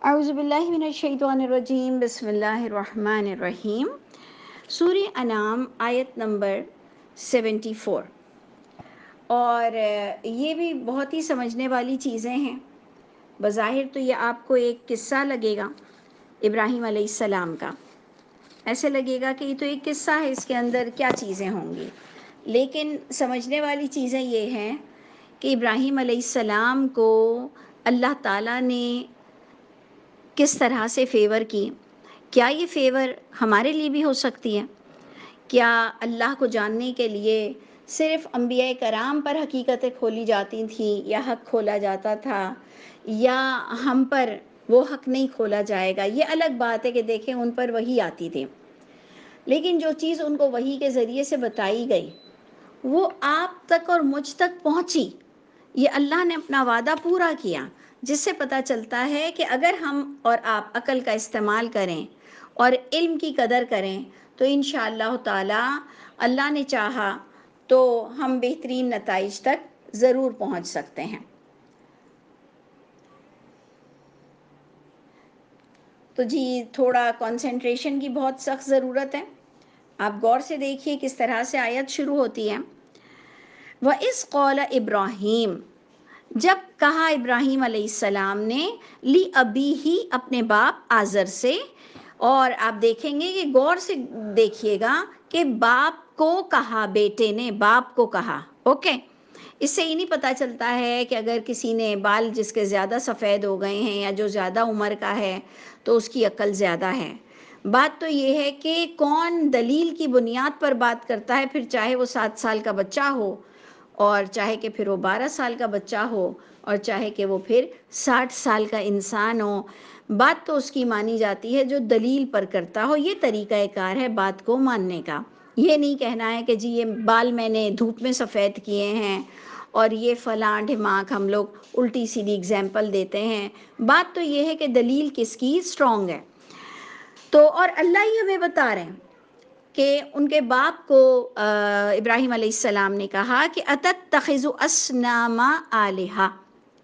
اعوذ باللہ من الشیطان الرجیم، بسم اللہ الرحمن الرحیم۔ سورہ انعام آیت نمبر 74، اور یہ بھی بہت ہی سمجھنے والی چیزیں ہیں۔ بظاہر تو یہ آپ کو ایک قصہ لگے گا ابراہیم علیہ السلام کا، ایسے لگے گا کہ یہ تو ایک قصہ ہے، اس کے اندر کیا چیزیں ہوں گی، لیکن سمجھنے والی چیزیں یہ ہیں کہ ابراہیم علیہ السلام کو اللہ تعالیٰ نے کس طرح سے فیور کی۔ کیا یہ فیور ہمارے لیے بھی ہو سکتی ہے؟ کیا اللہ کو جاننے کے لیے صرف انبیاء کرام پر حقیقتیں کھولی جاتی تھیں یا حق کھولا جاتا تھا، یا ہم پر وہ حق نہیں کھولا جائے گا؟ یہ الگ بات ہے کہ دیکھیں ان پر وحی آتی تھی، لیکن جو چیز ان کو وحی کے ذریعے سے بتائی گئی وہ آپ تک اور مجھ تک پہنچی۔ یہ اللہ نے اپنا وعدہ پورا کیا، جس سے پتہ چلتا ہے کہ اگر ہم اور آپ عقل کا استعمال کریں اور علم کی قدر کریں تو انشاءاللہ تعالی اللہ نے چاہا تو ہم بہترین نتائج تک ضرور پہنچ سکتے ہیں۔ تو جی تھوڑا کنسنٹریشن کی بہت سخت ضرورت ہے۔ آپ غور سے دیکھیے کس طرح سے آیت شروع ہوتی ہے۔ وَإِذْ قَالَ ابراہیم، جب کہا ابراہیم علیہ السلام نے، لی ابی ہی اپنے باپ آزر سے، اور آپ دیکھیں گے کہ غور سے دیکھیے گا کہ باپ کو کہا، بیٹے نے باپ کو کہا، اوکے۔ اس سے یہ نہیں پتہ چلتا ہے کہ اگر کسی نے بال جس کے زیادہ سفید ہو گئے ہیں یا جو زیادہ عمر کا ہے تو اس کی عقل زیادہ ہے۔ بات تو یہ ہے کہ کون دلیل کی بنیاد پر بات کرتا ہے، پھر چاہے وہ 7 سال کا بچہ ہو، اور چاہے کہ پھر وہ 12 سال کا بچہ ہو، اور چاہے کہ وہ پھر 60 سال کا انسان ہو، بات تو اس کی مانی جاتی ہے جو دلیل پر کرتا ہو۔ یہ طریقہ کار ہے بات کو ماننے کا۔ یہ نہیں کہنا ہے کہ جی یہ بال میں نے دھوپ میں سفید کیے ہیں اور یہ فلاں ڈھماک، ہم لوگ الٹی سیدھی اگزامپل دیتے ہیں۔ بات تو یہ ہے کہ دلیل کس کی اسٹرانگ ہے۔ تو اور اللہ ہی ہمیں بتا رہے ہیں کہ ان کے باپ کو ابراہیم علیہ السلام نے کہا کہ اتتخذ اصناما آلہہ۔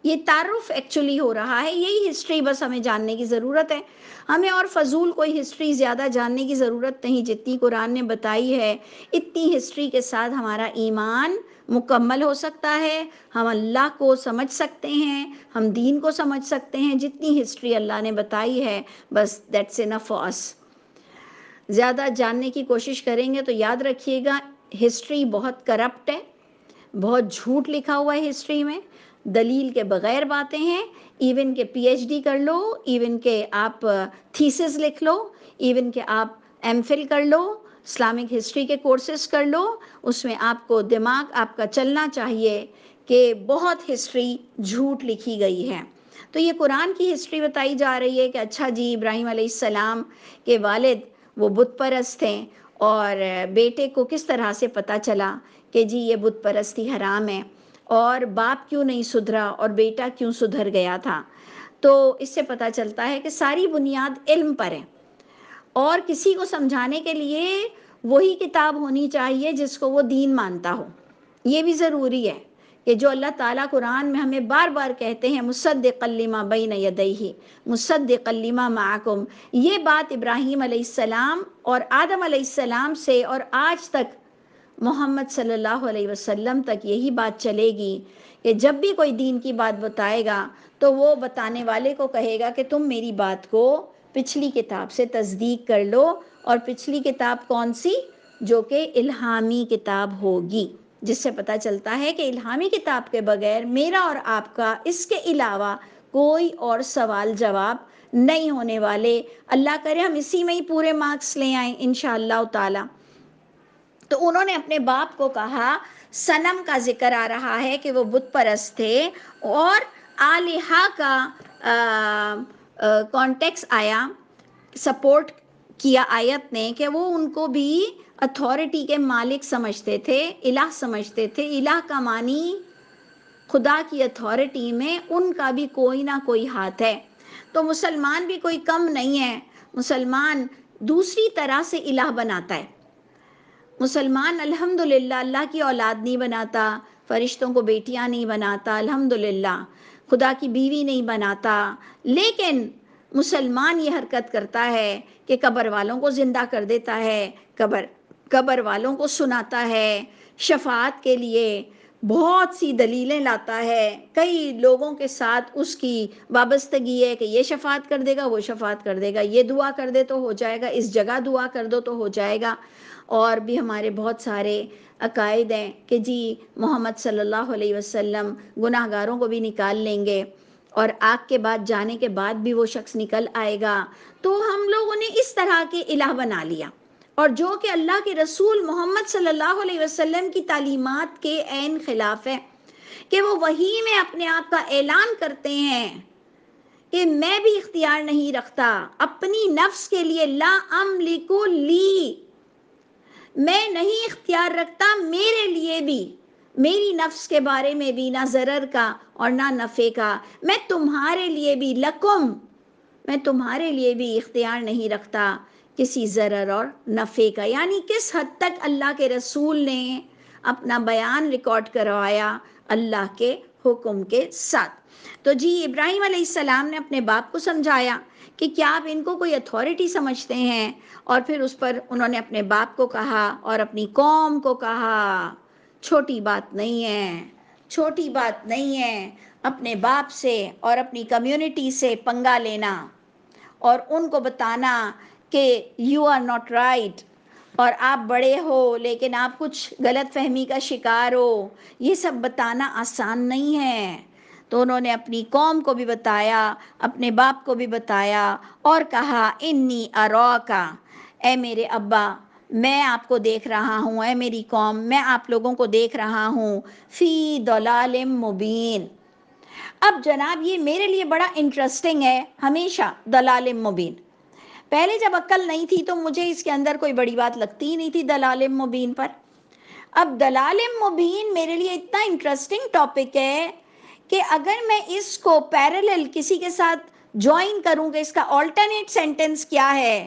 یہ تعارف ایکچولی ہو رہا ہے، یہی ہسٹری بس ہمیں جاننے کی ضرورت ہے۔ ہمیں اور فضول کوئی ہسٹری زیادہ جاننے کی ضرورت نہیں، جتنی قرآن نے بتائی ہے اتنی ہسٹری کے ساتھ ہمارا ایمان مکمل ہو سکتا ہے، ہم اللہ کو سمجھ سکتے ہیں، ہم دین کو سمجھ سکتے ہیں۔ جتنی ہسٹری اللہ نے بتائی ہے بس دیٹس انف فار اس۔ زیادہ جاننے کی کوشش کریں گے تو یاد رکھیے گا ہسٹری بہت کرپٹ ہے، بہت جھوٹ لکھا ہوا ہے ہسٹری میں، دلیل کے بغیر باتیں ہیں۔ ایون کہ پی ایچ ڈی کر لو، ایون کہ آپ تھیسس لکھ لو، ایون کہ آپ ایم فل کر لو، اسلامک ہسٹری کے کورسز کر لو، اس میں آپ کو دماغ آپ کا چلنا چاہیے کہ بہت ہسٹری جھوٹ لکھی گئی ہے۔ تو یہ قرآن کی ہسٹری بتائی جا رہی ہے کہ اچھا جی ابراہیم علیہ السلام کے والد وہ بت پرست تھے، اور بیٹے کو کس طرح سے پتہ چلا کہ جی یہ بت پرستی حرام ہے، اور باپ کیوں نہیں سدھرا اور بیٹا کیوں سدھر گیا تھا۔ تو اس سے پتہ چلتا ہے کہ ساری بنیاد علم پر ہے، اور کسی کو سمجھانے کے لیے وہی کتاب ہونی چاہیے جس کو وہ دین مانتا ہو۔ یہ بھی ضروری ہے کہ جو اللہ تعالیٰ قرآن میں ہمیں بار بار کہتے ہیں مصدقا لما بین یدیہ، مصدقا لما معکم، یہ بات ابراہیم علیہ السلام اور آدم علیہ السلام سے اور آج تک محمد صلی اللہ علیہ وسلم تک یہی بات چلے گی کہ جب بھی کوئی دین کی بات بتائے گا تو وہ بتانے والے کو کہے گا کہ تم میری بات کو پچھلی کتاب سے تصدیق کر لو، اور پچھلی کتاب کون سی؟ جو کہ الہامی کتاب ہوگی، جس سے پتہ چلتا ہے کہ الہامی کتاب کے بغیر میرا اور آپ کا اس کے علاوہ کوئی اور سوال جواب نہیں ہونے والے۔ اللہ کرے ہم اسی میں ہی پورے مارکس لے آئیں انشاءاللہ تعالی۔ تو انہوں نے اپنے باپ کو کہا، صنم کا ذکر آ رہا ہے کہ وہ بت پرست تھے، اور آلہہ کا کانٹیکس آیا، سپورٹ کیا آیت نے کہ وہ ان کو بھی اتھارٹی کے مالک سمجھتے تھے، الہ سمجھتے تھے۔ الہ کا معنی خدا کی اتھارٹی میں ان کا بھی کوئی نہ کوئی ہاتھ ہے۔ تو مسلمان بھی کوئی کم نہیں ہے، مسلمان دوسری طرح سے الہ بناتا ہے۔ مسلمان الحمدللہ اللہ کی اولاد نہیں بناتا، فرشتوں کو بیٹیاں نہیں بناتا، الحمدللہ خدا کی بیوی نہیں بناتا، لیکن مسلمان یہ حرکت کرتا ہے کہ قبر والوں کو زندہ کر دیتا ہے، قبر والوں کو سناتا ہے، شفاعت کے لیے بہت سی دلیلیں لاتا ہے، کئی لوگوں کے ساتھ اس کی وابستگی ہے کہ یہ شفاعت کر دے گا، وہ شفاعت کر دے گا، یہ دعا کر دے تو ہو جائے گا، اس جگہ دعا کر دو تو ہو جائے گا۔ اور بھی ہمارے بہت سارے عقائد ہیں کہ جی محمد صلی اللہ علیہ وسلم گناہ گاروں کو بھی نکال لیں گے، اور آگ کے بعد جانے کے بعد بھی وہ شخص نکل آئے گا۔ تو ہم لوگوں نے اس طرح کے الہ بنا لیا، اور جو کہ اللہ کے رسول محمد صلی اللہ علیہ وسلم کی تعلیمات کے عین خلاف ہے، کہ وہ وحی میں اپنے آپ کا اعلان کرتے ہیں کہ میں بھی اختیار نہیں رکھتا اپنی نفس کے لیے، لا املک لی، میں نہیں اختیار رکھتا میرے لیے بھی، میری نفس کے بارے میں بھی، نہ ضرر کا اور نہ نفع کا، میں تمہارے لیے بھی، لکم، میں تمہارے لیے بھی اختیار نہیں رکھتا کسی ضرر اور نفع کا۔ یعنی کس حد تک اللہ کے رسول نے اپنا بیان ریکارڈ کروایا اللہ کے حکم کے ساتھ۔ تو جی ابراہیم علیہ السلام نے اپنے باپ کو سمجھایا کہ کیا آپ ان کو کوئی اتھارٹی سمجھتے ہیں، اور پھر اس پر انہوں نے اپنے باپ کو کہا اور اپنی قوم کو کہا، چھوٹی بات نہیں ہے، چھوٹی بات نہیں ہے اپنے باپ سے اور اپنی کمیونٹی سے پنگا لینا، اور ان کو بتانا کہ یو آر ناٹ رائٹ، اور آپ بڑے ہو لیکن آپ کچھ غلط فہمی کا شکار ہو، یہ سب بتانا آسان نہیں ہے۔ تو انہوں نے اپنی قوم کو بھی بتایا، اپنے باپ کو بھی بتایا، اور کہا انی اراکا، اے میرے ابا میں آپ کو دیکھ رہا ہوں، اے میری قوم میں آپ لوگوں کو دیکھ رہا ہوں، فی ضلال مبین۔ اب جناب یہ میرے لیے بڑا انٹرسٹنگ ہے، ہمیشہ ضلال مبین، پہلے جب عقل نہیں تھی تو مجھے اس کے اندر کوئی بڑی بات لگتی ہی نہیں تھی ضلال مبین پر۔ اب ضلال مبین میرے لیے اتنا انٹرسٹنگ ٹاپک ہے کہ اگر میں اس کو پیرالل کسی کے ساتھ جوائن کروں کہ اس کا آلٹرنیٹ سینٹنس کیا ہے،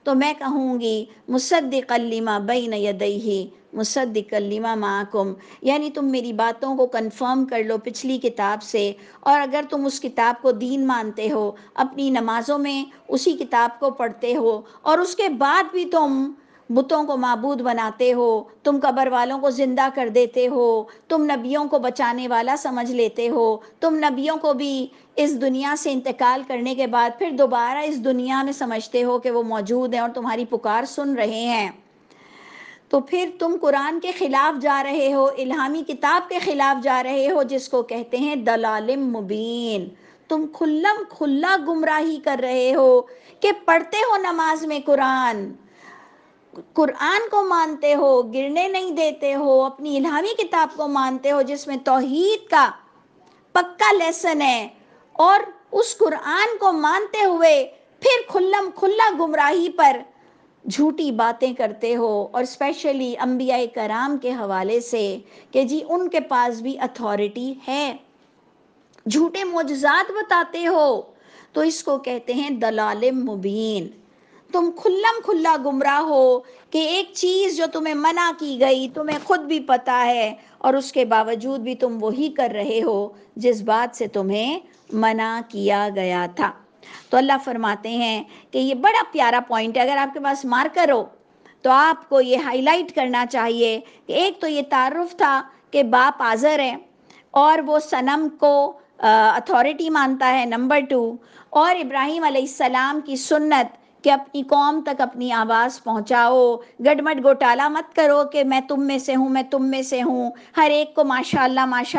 تو میں کہوں گی مصدقا لما بین یدیہ مصدقا لما معکم، یعنی تم میری باتوں کو کنفرم کر لو پچھلی کتاب سے، اور اگر تم اس کتاب کو دین مانتے ہو، اپنی نمازوں میں اسی کتاب کو پڑھتے ہو، اور اس کے بعد بھی تم بتوں کو معبود بناتے ہو، تم قبر والوں کو زندہ کر دیتے ہو، تم نبیوں کو بچانے والا سمجھ لیتے ہو، تم نبیوں کو بھی اس دنیا سے انتقال کرنے کے بعد پھر دوبارہ اس دنیا میں سمجھتے ہو کہ وہ موجود ہیں اور تمہاری پکار سن رہے ہیں، تو پھر تم قرآن کے خلاف جا رہے ہو، الہامی کتاب کے خلاف جا رہے ہو، جس کو کہتے ہیں ضلال مبین۔ تم کھلم کھلا گمراہی کر رہے ہو کہ پڑھتے ہو نماز میں قرآن کو مانتے ہو، گرنے نہیں دیتے ہو، اپنی الہامی کتاب کو مانتے ہو جس میں توحید کا پکا لیسن ہے، اور اس قرآن کو مانتے ہوئے پھر کھلم کھلا گمراہی پر جھوٹی باتیں کرتے ہو، اور اسپیشلی انبیاء کرام کے حوالے سے کہ جی ان کے پاس بھی اتھارٹی ہے، جھوٹے معجزات بتاتے ہو، تو اس کو کہتے ہیں ضلال مبین۔ تم کھلم کھلا گمراہ ہو کہ ایک چیز جو تمہیں منع کی گئی تمہیں خود بھی پتہ ہے، اور اس کے باوجود بھی تم وہی کر رہے ہو جس بات سے تمہیں منع کیا گیا تھا۔ تو اللہ فرماتے ہیں کہ یہ بڑا پیارا پوائنٹ ہے، اگر آپ کے پاس مارکر ہو تو آپ کو یہ ہائی لائٹ کرنا چاہیے کہ ایک تو یہ تعارف تھا کہ باپ آزر ہے اور وہ صنم کو اتھارٹی مانتا ہے، نمبر 2، اور ابراہیم علیہ السلام کی سنت کہ اپنی قوم تک اپنی آواز پہنچاؤ، گڈمٹ گوٹالا مت کرو کہ میں تم میں سے ہوں، میں تم میں سے ہوں، ہر ایک کو ماشاء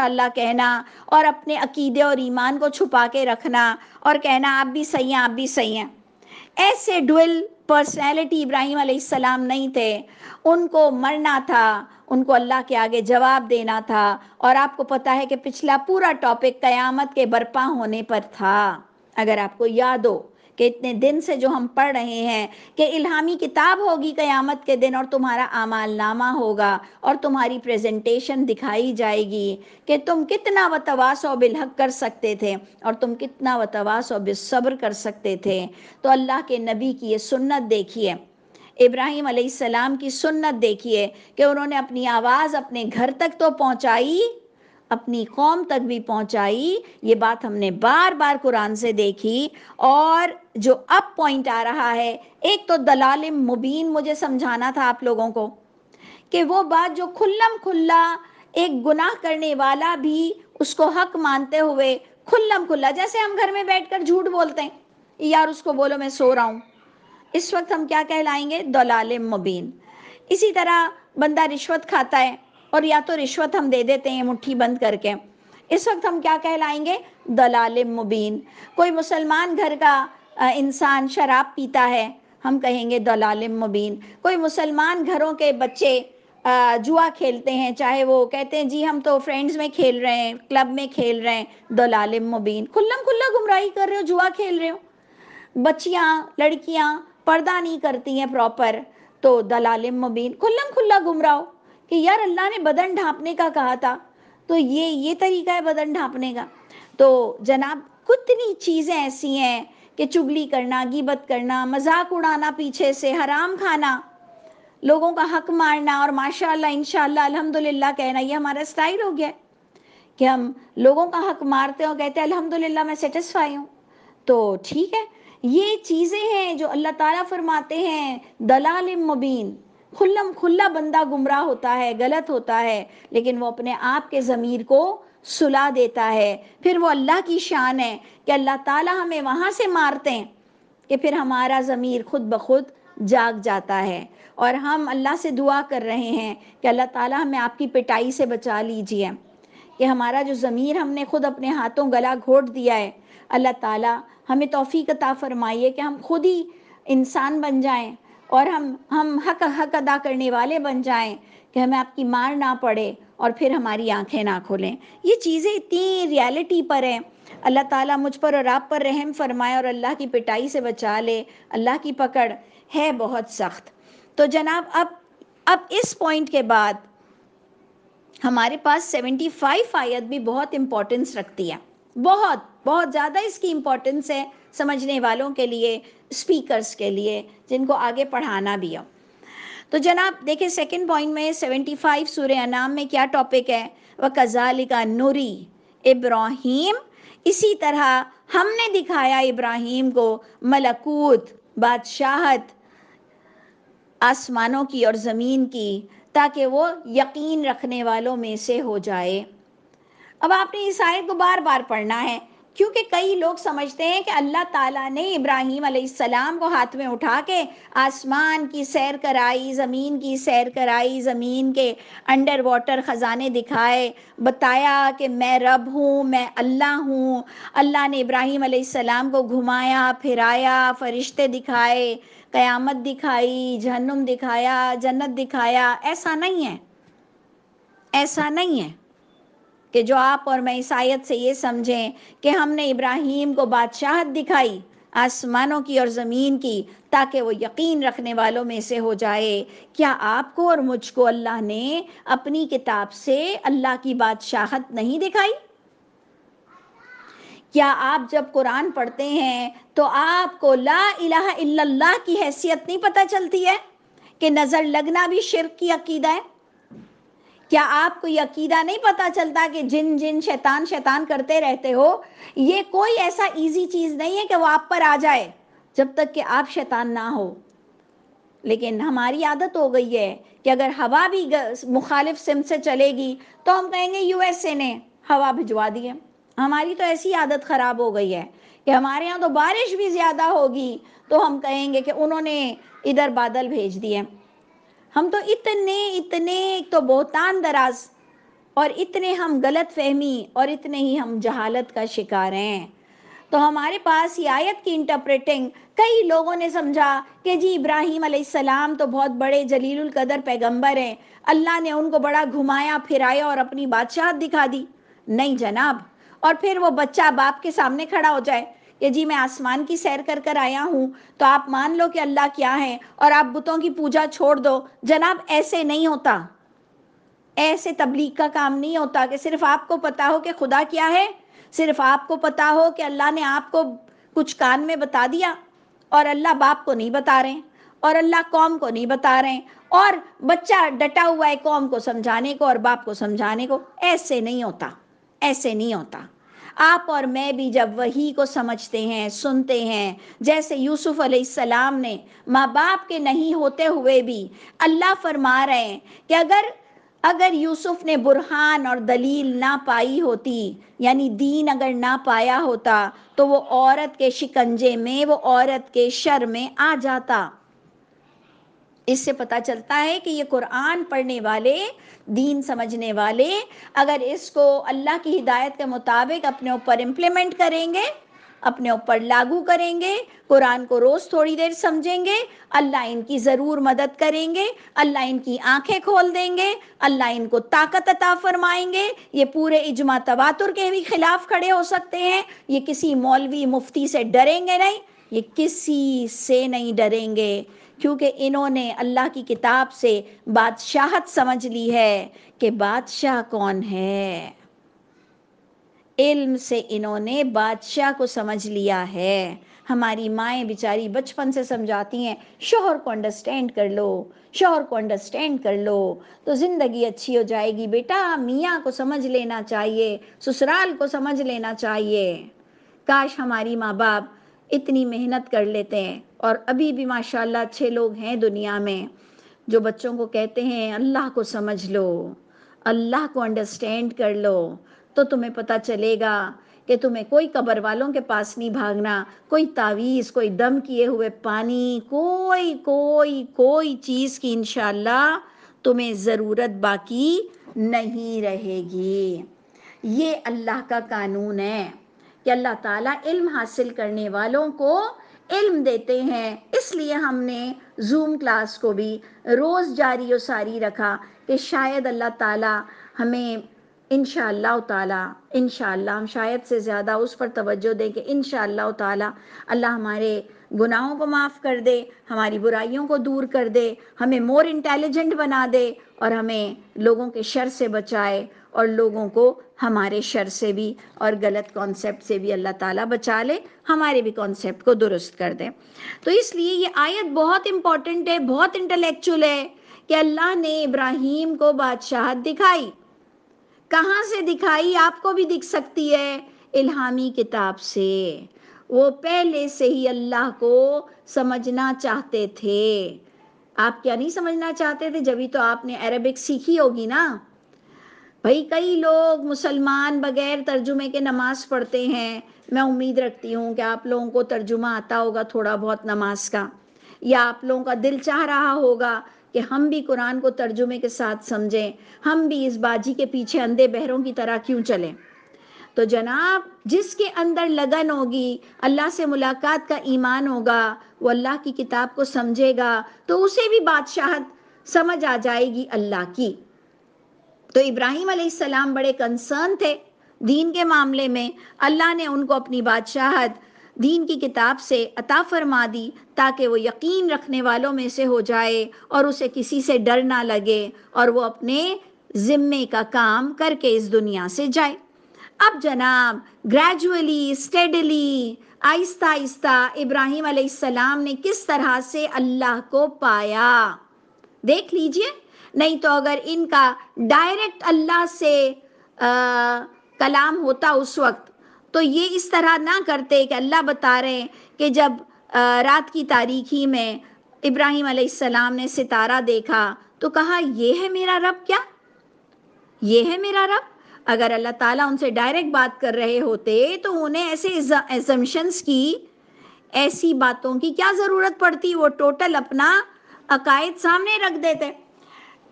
اللہ کہنا، اور اپنے عقیدے اور ایمان کو چھپا کے رکھنا اور کہنا آپ بھی صحیح ہیں آپ بھی صحیح ہیں۔ ایسے ڈوئل پرسنالٹی ابراہیم علیہ السلام نہیں تھے، ان کو مرنا تھا، ان کو اللہ کے آگے جواب دینا تھا، اور آپ کو پتہ ہے کہ پچھلا پورا ٹاپک قیامت کے برپا ہونے پر تھا، اگر آپ کو یاد ہو کہ اتنے دن سے جو ہم پڑھ رہے ہیں کہ الہامی کتاب ہوگی قیامت کے دن، اور تمہارا اعمال نامہ ہوگا، اور تمہاری پریزنٹیشن دکھائی جائے گی کہ تم کتنا وتواصوا بالحق کر سکتے تھے اور تم کتنا وتواصوا بالصبر کر سکتے تھے۔ تو اللہ کے نبی کی یہ سنت دیکھیے، ابراہیم علیہ السلام کی سنت دیکھیے کہ انہوں نے اپنی آواز اپنے گھر تک تو پہنچائی، اپنی قوم تک بھی پہنچائی. یہ بات ہم نے بار بار قرآن سے دیکھی. اور جو اب پوائنٹ آ رہا ہے، ایک تو دلال مبین مجھے سمجھانا تھا آپ لوگوں کو، کہ وہ بات جو کھلم کھلا ایک گناہ کرنے والا بھی اس کو حق مانتے ہوئے کھلم کھلا، جیسے ہم گھر میں بیٹھ کر جھوٹ بولتے ہیں، یار اس کو بولو میں سو رہا ہوں، اس وقت ہم کیا کہلائیں گے؟ دلال مبین. اسی طرح بندہ رشوت کھاتا ہے اور یا تو رشوت ہم دے دیتے ہیں مٹھی بند کر کے، اس وقت ہم کیا کہلائیں گے؟ دلال مبین. کوئی مسلمان گھر کا انسان شراب پیتا ہے، ہم کہیں گے دلال مبین. کوئی مسلمان گھروں کے بچے جوا کھیلتے ہیں، چاہے وہ کہتے ہیں جی ہم تو فرینڈز میں کھیل رہے ہیں، کلب میں کھیل رہے ہیں، دلال مبین. کھلم کھلا گمراہی کر رہے ہو، جوا کھیل رہے ہو. بچیاں لڑکیاں پردہ نہیں کرتی ہیں پراپر، تو دلال مبین، کھلم کھلا گمراہ ہو کہ یار اللہ نے بدن ڈھانپنے کا کہا تھا، تو یہ طریقہ ہے بدن ڈھانپنے کا. تو جناب کتنی چیزیں ایسی ہیں کہ چگلی کرنا، غیبت کرنا، مذاق اڑانا، پیچھے سے حرام کھانا، لوگوں کا حق مارنا اور ماشاءاللہ انشاءاللہ الحمدللہ کہنا، یہ ہمارا سٹائل ہو گیا ہے کہ ہم لوگوں کا حق مارتے ہیں اور کہتے ہیں الحمدللہ میں سیٹسفائی ہوں. تو ٹھیک ہے، یہ چیزیں ہیں جو اللہ تعالیٰ فرماتے ہیں دلال مبین. کھلم کھلا بندہ گمراہ ہوتا ہے، غلط ہوتا ہے، لیکن وہ اپنے آپ کے ضمیر کو سلا دیتا ہے. پھر وہ اللہ کی شان ہے کہ اللہ تعالیٰ ہمیں وہاں سے مارتے ہیں کہ پھر ہمارا ضمیر خود بخود جاگ جاتا ہے، اور ہم اللہ سے دعا کر رہے ہیں کہ اللہ تعالیٰ ہمیں آپ کی پٹائی سے بچا لیجئے، کہ ہمارا جو ضمیر ہم نے خود اپنے ہاتھوں گلا گھونٹ دیا ہے، اللہ تعالیٰ ہمیں توفیق عطا فرمائیے کہ ہم خود ہی انسان بن جائیں اور ہم حق ادا کرنے والے بن جائیں، کہ ہمیں آپ کی مار نہ پڑے اور پھر ہماری آنکھیں نہ کھولیں. یہ چیزیں اتنی ریالٹی پر ہیں. اللہ تعالیٰ مجھ پر اور آپ پر رحم فرمائے اور اللہ کی پٹائی سے بچا لے. اللہ کی پکڑ ہے بہت سخت. تو جناب اب اس پوائنٹ کے بعد ہمارے پاس 75 آیت بھی بہت امپورٹنس رکھتی ہے، بہت بہت زیادہ اس کی امپورٹنس ہے سمجھنے والوں کے لیے، اسپیکرز کے لیے، جن کو آگے پڑھانا بھی ہو. تو جناب دیکھیں سیکنڈ پوائنٹ میں 75 سورہ انعام میں کیا ٹاپک ہے؟ وَكَذَلِكَ نُرِي ابراہیم، اسی طرح ہم نے دکھایا ابراہیم کو ملکوت، بادشاہت آسمانوں کی اور زمین کی، تاکہ وہ یقین رکھنے والوں میں سے ہو جائے. اب آپ نے اس آیت کو بار بار پڑھنا ہے، کیونکہ کئی لوگ سمجھتے ہیں کہ اللہ تعالیٰ نے ابراہیم علیہ السلام کو ہاتھ میں اٹھا کے آسمان کی سیر کرائی، زمین کی سیر کرائی، زمین کے انڈر واٹر خزانے دکھائے، بتایا کہ میں رب ہوں، میں اللہ ہوں. اللہ نے ابراہیم علیہ السلام کو گھمایا پھرایا، فرشتے دکھائے، قیامت دکھائی، جہنم دکھایا، جنت دکھایا. ایسا نہیں ہے، ایسا نہیں ہے کہ جو آپ اور میں اس آیت سے یہ سمجھیں کہ ہم نے ابراہیم کو بادشاہت دکھائی آسمانوں کی اور زمین کی تاکہ وہ یقین رکھنے والوں میں سے ہو جائے. کیا آپ کو اور مجھ کو اللہ نے اپنی کتاب سے اللہ کی بادشاہت نہیں دکھائی؟ کیا آپ جب قرآن پڑھتے ہیں تو آپ کو لا الہ الا اللہ کی حیثیت نہیں پتہ چلتی ہے کہ نظر لگنا بھی شرک کی عقیدہ ہے؟ کیا آپ کو یہ عقیدہ نہیں پتہ چلتا کہ جن جن شیطان شیطان کرتے رہتے ہو، یہ کوئی ایسا ایزی چیز نہیں ہے کہ وہ آپ پر آ جائے جب تک کہ آپ شیطان نہ ہو؟ لیکن ہماری عادت ہو گئی ہے کہ اگر ہوا بھی مخالف سمت سے چلے گی تو ہم کہیں گے یو ایس اے نے ہوا بھجوا دی ہے. ہماری تو ایسی عادت خراب ہو گئی ہے کہ ہمارے ہاں تو بارش بھی زیادہ ہوگی تو ہم کہیں گے کہ انہوں نے ادھر بادل بھیج دیے. ہم تو اتنے ایک تو بہتان دراز اور اتنے ہم غلط فہمی اور اتنے ہی ہم جہالت کا شکار ہیں. تو ہمارے پاس یہ آیت کی انٹرپریٹنگ کئی لوگوں نے سمجھا کہ جی ابراہیم علیہ السلام تو بہت بڑے جلیل القدر پیغمبر ہیں، اللہ نے ان کو بڑا گھمایا پھرایا اور اپنی بادشاہت دکھا دی. نہیں جناب. اور پھر وہ بچہ باپ کے سامنے کھڑا ہو جائے کہ جی میں آسمان کی سیر کر کر آیا ہوں تو آپ مان لو کہ اللہ کیا ہے اور آپ بتوں کی پوجا چھوڑ دو. جناب ایسے نہیں ہوتا، ایسے تبلیغ کا کام نہیں ہوتا کہ صرف آپ کو پتا ہو کہ خدا کیا ہے، صرف آپ کو پتا ہو کہ اللہ نے آپ کو کچھ کان میں بتا دیا اور اللہ باپ کو نہیں بتا رہے اور اللہ قوم کو نہیں بتا رہے اور بچہ ڈٹا ہوا ہے قوم کو سمجھانے کو اور باپ کو سمجھانے کو. ایسے نہیں ہوتا. ایسے نہیں ہوتا۔ آپ اور میں بھی جب وحی کو سمجھتے ہیں، سنتے ہیں، جیسے یوسف علیہ السلام نے ماں باپ کے نہیں ہوتے ہوئے بھی اللہ فرما رہے ہیں کہ اگر یوسف نے برہان اور دلیل نہ پائی ہوتی، یعنی دین اگر نہ پایا ہوتا، تو وہ عورت کے شکنجے میں، وہ عورت کے شر میں آ جاتا۔ اس سے پتہ چلتا ہے کہ یہ قرآن پڑھنے والے، دین سمجھنے والے، اگر اس کو اللہ کی ہدایت کے مطابق اپنے اوپر امپلیمنٹ کریں گے، اپنے اوپر لاگو کریں گے، قرآن کو روز تھوڑی دیر سمجھیں گے، اللہ ان کی ضرور مدد کریں گے، اللہ ان کی آنکھیں کھول دیں گے، اللہ ان کو طاقت عطا فرمائیں گے۔ یہ پورے اجماع تواتر کے بھی خلاف کھڑے ہو سکتے ہیں، یہ کسی مولوی مفتی سے ڈریں گے نہیں، یہ کسی سے نہیں ڈریں گے، کیونکہ انہوں نے اللہ کی کتاب سے بادشاہت سمجھ لی ہے کہ بادشاہ کون ہے۔ علم سے انہوں نے بادشاہ کو سمجھ لیا ہے۔ ہماری مائیں بیچاری بچپن سے سمجھاتی ہیں شوہر کو انڈرسٹینڈ کر لو، شوہر کو انڈرسٹینڈ کر لو تو زندگی اچھی ہو جائے گی، بیٹا میاں کو سمجھ لینا چاہیے، سسرال کو سمجھ لینا چاہیے۔ کاش ہماری ماں باپ اتنی محنت کر لیتے ہیں، اور ابھی بھی ماشاءاللہ اچھے لوگ ہیں دنیا میں جو بچوں کو کہتے ہیں اللہ کو سمجھ لو، اللہ کو انڈرسٹینڈ کر لو، تو تمہیں پتہ چلے گا کہ تمہیں کوئی قبر والوں کے پاس نہیں بھاگنا، کوئی تعویذ، کوئی دم کیے ہوئے پانی، کوئی چیز کی انشاءاللہ تمہیں ضرورت باقی نہیں رہے گی۔ یہ اللہ کا قانون ہے کہ اللہ تعالیٰ علم حاصل کرنے والوں کو علم دیتے ہیں۔ اس لیے ہم نے زوم کلاس کو بھی روز جاری و ساری رکھا کہ شاید اللہ تعالیٰ ہمیں انشاءاللہ ہم شاید سے زیادہ اس پر توجہ دیں کہ انشاءاللہ تعالیٰ اللہ ہمارے گناہوں کو معاف کر دے، ہماری برائیوں کو دور کر دے، ہمیں مور انٹیلیجنٹ بنا دے، اور ہمیں لوگوں کے شر سے بچائے، اور لوگوں کو ہمارے شر سے بھی اور غلط کانسیپٹ سے بھی اللہ تعالیٰ بچا لے، ہمارے بھی کانسیپٹ کو درست کر دے۔ تو اس لیے یہ آیت بہت امپورٹنٹ ہے، بہت انٹلیکچول ہے کہ اللہ نے ابراہیم کو بادشاہت دکھائی۔ کہاں سے دکھائی؟ آپ کو بھی دکھ سکتی ہے، الہامی کتاب سے۔ وہ پہلے سے ہی اللہ کو سمجھنا چاہتے تھے۔ آپ کیا نہیں سمجھنا چاہتے تھے؟ جبھی تو آپ نے عربک سیکھی ہوگی نا۔ بھائی کئی لوگ مسلمان بغیر ترجمے کے نماز پڑھتے ہیں، میں امید رکھتی ہوں کہ آپ لوگوں کو ترجمہ آتا ہوگا تھوڑا بہت نماز کا، یا آپ لوگوں کا دل چاہ رہا ہوگا کہ ہم بھی قرآن کو ترجمے کے ساتھ سمجھیں، ہم بھی اس باجی کے پیچھے اندھے بہروں کی طرح کیوں چلیں۔ تو جناب جس کے اندر لگن ہوگی، اللہ سے ملاقات کا ایمان ہوگا، وہ اللہ کی کتاب کو سمجھے گا تو اسے بھی بادشاہت سمجھ آ جائے گی اللہ کی۔ تو ابراہیم علیہ السلام بڑے کنسرن تھے دین کے معاملے میں، اللہ نے ان کو اپنی بادشاہت دین کی کتاب سے عطا فرما دی تاکہ وہ یقین رکھنے والوں میں سے ہو جائے اور اسے کسی سے ڈر نہ لگے، اور وہ اپنے ذمے کا کام کر کے اس دنیا سے جائے۔ اب جناب گریجولی، اسٹیڈلی، آہستہ آہستہ ابراہیم علیہ السلام نے کس طرح سے اللہ کو پایا دیکھ لیجئے۔ نہیں تو اگر ان کا ڈائریکٹ اللہ سے کلام ہوتا اس وقت تو یہ اس طرح نہ کرتے کہ اللہ بتا رہے ہیں کہ جب رات کی تاریکی میں ابراہیم علیہ السلام نے ستارہ دیکھا تو کہا یہ ہے میرا رب، کیا یہ ہے میرا رب؟ اگر اللہ تعالیٰ ان سے ڈائریکٹ بات کر رہے ہوتے تو انہیں ایسے ایزمپشنز کی، ایسی باتوں کی کیا ضرورت پڑتی؟ وہ ٹوٹل اپنا عقائد سامنے رکھ دیتے۔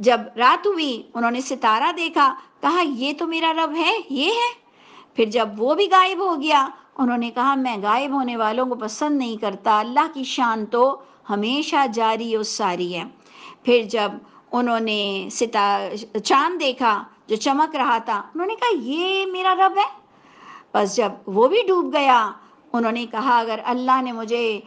جب رات ہوئی انہوں نے ستارہ دیکھا، کہا یہ تو میرا رب ہے، یہ ہے۔ پھر جب وہ بھی غائب ہو گیا انہوں نے کہا میں غائب ہونے والوں کو پسند نہیں کرتا، اللہ کی شان تو ہمیشہ جاری و ساری ہے۔ پھر جب انہوں نے چاند دیکھا جو چمک رہا تھا، انہوں نے کہا یہ میرا رب ہے۔ بس جب وہ بھی ڈوب گیا انہوں نے کہا اگر اللہ نے مجھے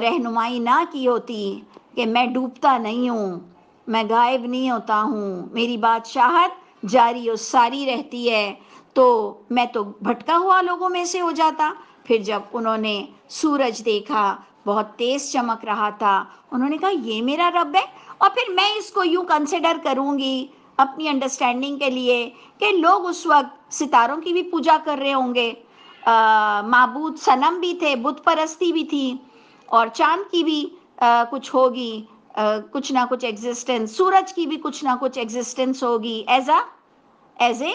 رہنمائی نہ کی ہوتی کہ میں ڈوبتا نہیں ہوں، میں غائب نہیں ہوتا ہوں، میری بادشاہت جاری و ساری رہتی ہے، تو میں تو بھٹکا ہوا لوگوں میں سے ہو جاتا۔ پھر جب انہوں نے سورج دیکھا بہت تیز چمک رہا تھا، انہوں نے کہا یہ میرا رب ہے، اور پھر میں اس کو یوں کنسیڈر کروں گی اپنی انڈرسٹینڈنگ کے لیے کہ لوگ اس وقت ستاروں کی بھی پوجا کر رہے ہوں گے، معبود صنم بھی تھے، بت پرستی بھی تھی، اور چاند کی بھی کچھ ہوگی، کچھ نہ کچھ ایگزسٹنس، سورج کی بھی کچھ نہ کچھ ایگزسٹنس ہوگی ایز اے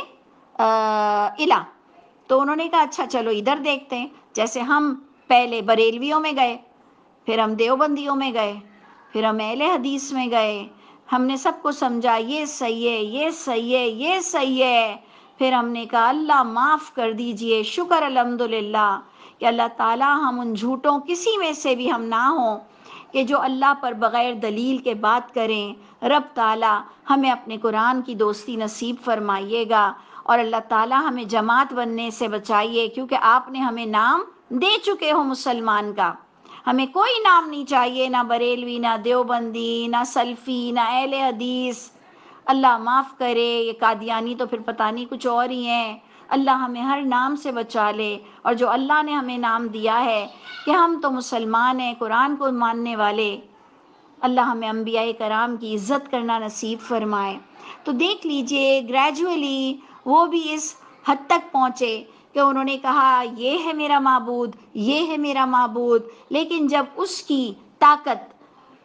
الہ۔ تو انہوں نے کہا اچھا چلو ادھر دیکھتے ہیں، جیسے ہم پہلے بریلویوں میں گئے، پھر ہم دیوبندیوں میں گئے، پھر ہم اہل حدیث میں گئے، ہم نے سب کو سمجھا یہ صحیح ہے، یہ صحیح ہے، یہ صحیح ہے، پھر ہم نے کہا اللہ معاف کر دیجئے، شکر الحمدللہ کہ اللہ تعالیٰ ہم ان جھوٹوں کسی میں سے بھی ہم نہ ہوں کہ جو اللہ پر بغیر دلیل کے بات کریں۔ رب تعالیٰ ہمیں اپنے قرآن کی دوستی نصیب فرمائیے گا، اور اللہ تعالیٰ ہمیں جماعت بننے سے بچائیے، کیونکہ آپ نے ہمیں نام دے چکے ہو مسلمان کا، ہمیں کوئی نام نہیں چاہیے، نہ بریلوی، نہ دیوبندی، نہ سلفی، نہ اہل حدیث۔ اللہ معاف کرے، یہ قادیانی تو پھر پتہ نہیں کچھ اور ہی ہیں۔ اللہ ہمیں ہر نام سے بچا لے، اور جو اللہ نے ہمیں نام دیا ہے کہ ہم تو مسلمان ہیں، قرآن کو ماننے والے، اللہ ہمیں انبیاء کرام کی عزت کرنا نصیب فرمائے۔ تو دیکھ لیجئے گریجولی وہ بھی اس حد تک پہنچے کہ انہوں نے کہا یہ ہے میرا معبود، یہ ہے میرا معبود، لیکن جب اس کی طاقت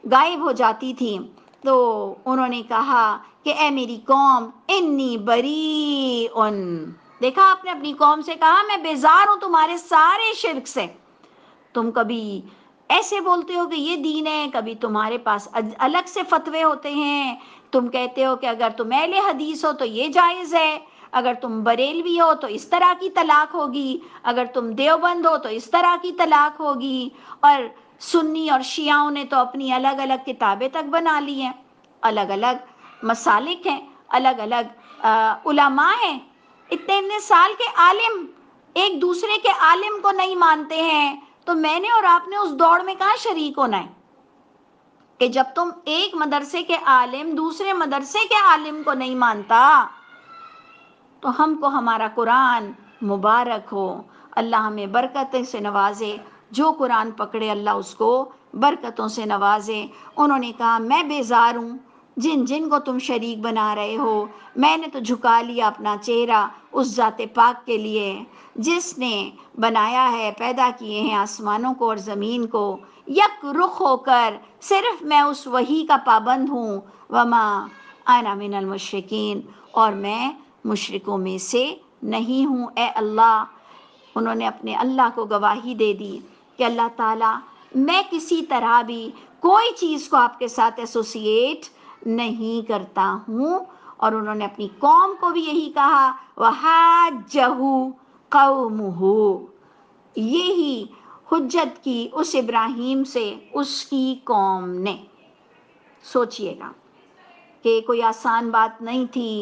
غائب ہو جاتی تھی تو انہوں نے کہا کہ اے میری قوم انی بریئن، دیکھا آپ نے اپنی قوم سے کہا میں بیزار ہوں تمہارے سارے شرک سے۔ تم کبھی ایسے بولتے ہو کہ یہ دین ہے، کبھی تمہارے پاس الگ سے فتوے ہوتے ہیں، تم کہتے ہو کہ اگر تم اہل حدیث ہو تو یہ جائز ہے، اگر تم بریلوی ہو تو اس طرح کی طلاق ہوگی، اگر تم دیوبند ہو تو اس طرح کی طلاق ہوگی، اور سنی اور شیعوں نے تو اپنی الگ الگ کتابیں تک بنا لی ہیں، الگ الگ مسالک ہیں، الگ الگ علماء ہیں، اتنے سال کے عالم ایک دوسرے کے عالم کو نہیں مانتے ہیں، تو میں نے اور آپ نے اس دوڑ میں کہاں شریک ہونا ہے کہ جب تم ایک مدرسے کے عالم دوسرے مدرسے کے عالم کو نہیں مانتا تو ہم کو ہمارا قرآن مبارک ہو، اللہ ہمیں برکتیں سے نوازے، جو قرآن پکڑے اللہ اس کو برکتوں سے نوازے۔ انہوں نے کہا میں بیزار ہوں جن جن کو تم شریک بنا رہے ہو، میں نے تو جھکا لیا اپنا چہرہ اس ذات پاک کے لیے جس نے بنایا ہے، پیدا کیے ہیں آسمانوں کو اور زمین کو، یک رخ ہو کر صرف میں اس وحی کا پابند ہوں، وما انا من المشرکین، اور میں مشرکوں میں سے نہیں ہوں اے اللہ۔ انہوں نے اپنے اللہ کو گواہی دے دی کہ اللہ تعالیٰ میں کسی طرح بھی کوئی چیز کو آپ کے ساتھ ایسوسیٹ نہیں کرتا ہوں، اور انہوں نے اپنی قوم کو بھی یہی کہا وَحَاجَّهُ قَوْمُهُ، یہی حجت کی اس ابراہیم سے اس کی قوم نے۔ سوچئے گا کہ کوئی آسان بات نہیں تھی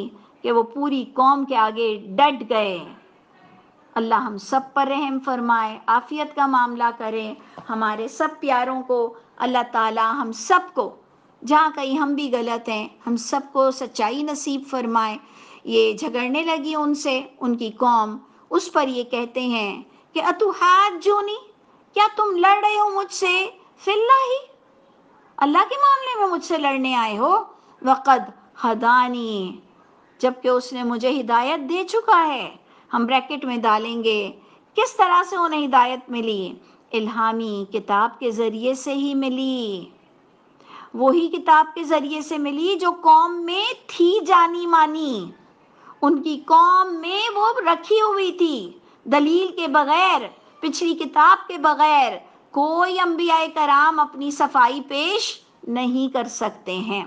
کہ وہ پوری قوم کے آگے ڈٹ گئے۔ اللہ ہم سب پر رحم فرمائے، عافیت کا معاملہ کرے، ہمارے سب پیاروں کو اللہ تعالی ہم سب کو، جہاں کہیں ہم بھی غلط ہیں، ہم سب کو سچائی نصیب فرمائے۔ یہ جھگڑنے لگی ان سے ان کی قوم، اس پر یہ کہتے ہیں کہ اتحاجونی، کیا تم لڑ رہے ہو مجھ سے فی اللہ، اللہ کے معاملے میں مجھ سے لڑنے آئے ہو، وقد ہدانی، جبکہ اس نے مجھے ہدایت دے چکا ہے۔ ہم بریکٹ میں ڈالیں گے کس طرح سے انہیں ہدایت ملی، الہامی کتاب کے ذریعے سے ہی ملی، وہی کتاب کے ذریعے سے ملی جو قوم میں تھی جانی مانی، ان کی قوم میں وہ رکھی ہوئی تھی، دلیل کے بغیر، پچھلی کتاب کے بغیر کوئی انبیاء کرام اپنی صفائی پیش نہیں کر سکتے ہیں۔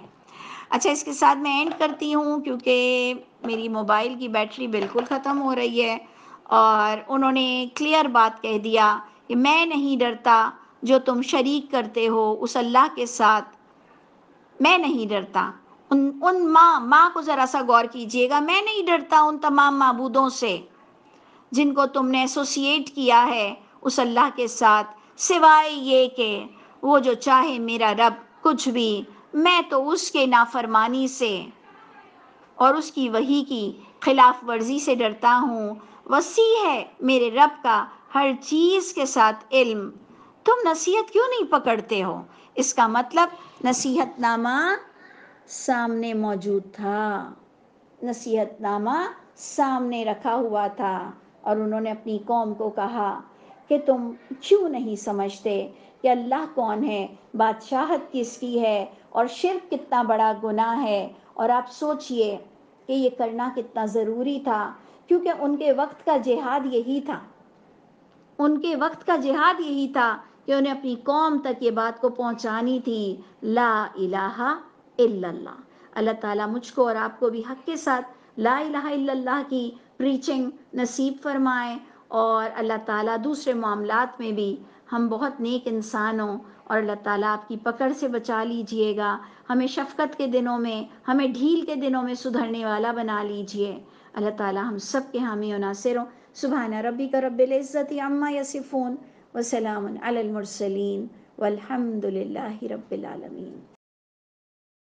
اچھا اس کے ساتھ میں اینڈ کرتی ہوں کیونکہ میری موبائل کی بیٹری بالکل ختم ہو رہی ہے، اور انہوں نے کلیئر بات کہہ دیا کہ میں نہیں ڈرتا جو تم شریک کرتے ہو اس اللہ کے ساتھ، میں نہیں ڈرتا۔ ان ماں کو ذرا سا غور کیجئے گا، میں نہیں ڈرتا ان تمام معبودوں سے جن کو تم نے ایسوسیٹ کیا ہے اس اللہ کے ساتھ، سوائے یہ کہ وہ جو چاہے میرا رب کچھ بھی، میں تو اس کے نافرمانی سے اور اس کی وحی کی خلاف ورزی سے ڈرتا ہوں۔ وسیع ہے میرے رب کا ہر چیز کے ساتھ علم، تم نصیحت کیوں نہیں پکڑتے ہو؟ اس کا مطلب نصیحت نامہ سامنے موجود تھا، نصیحت نامہ سامنے رکھا ہوا تھا، اور انہوں نے اپنی قوم کو کہا کہ تم کیوں نہیں سمجھتے کہ اللہ کون ہے، بادشاہت کس کی ہے، اور شرک کتنا بڑا گناہ ہے، اور آپ سوچئے کہ یہ کرنا کتنا ضروری تھا، کیونکہ ان کے وقت کا جہاد یہی تھا، ان کے وقت کا جہاد یہی تھا کہ انہیں اپنی قوم تک یہ بات کو پہنچانی تھی، لا الہ الا اللہ۔ اللہ تعالیٰ مجھ کو اور آپ کو بھی حق کے ساتھ لا الہ الا اللہ کی پریچنگ نصیب فرمائیں، اور اللہ تعالیٰ دوسرے معاملات میں بھی ہم بہت نیک انسان ہوں، اور اللہ تعالیٰ آپ کی پکڑ سے بچا لیجئے گا، ہمیں شفقت کے دنوں میں، ہمیں ڈھیل کے دنوں میں سدھرنے والا بنا لیجئے۔ اللہ تعالیٰ ہم سب کے حامی و ناصر ہوں۔ سبحان ربک رب العزت عما یصفون وسلام علی المرسلین والحمد للہ رب العالمین۔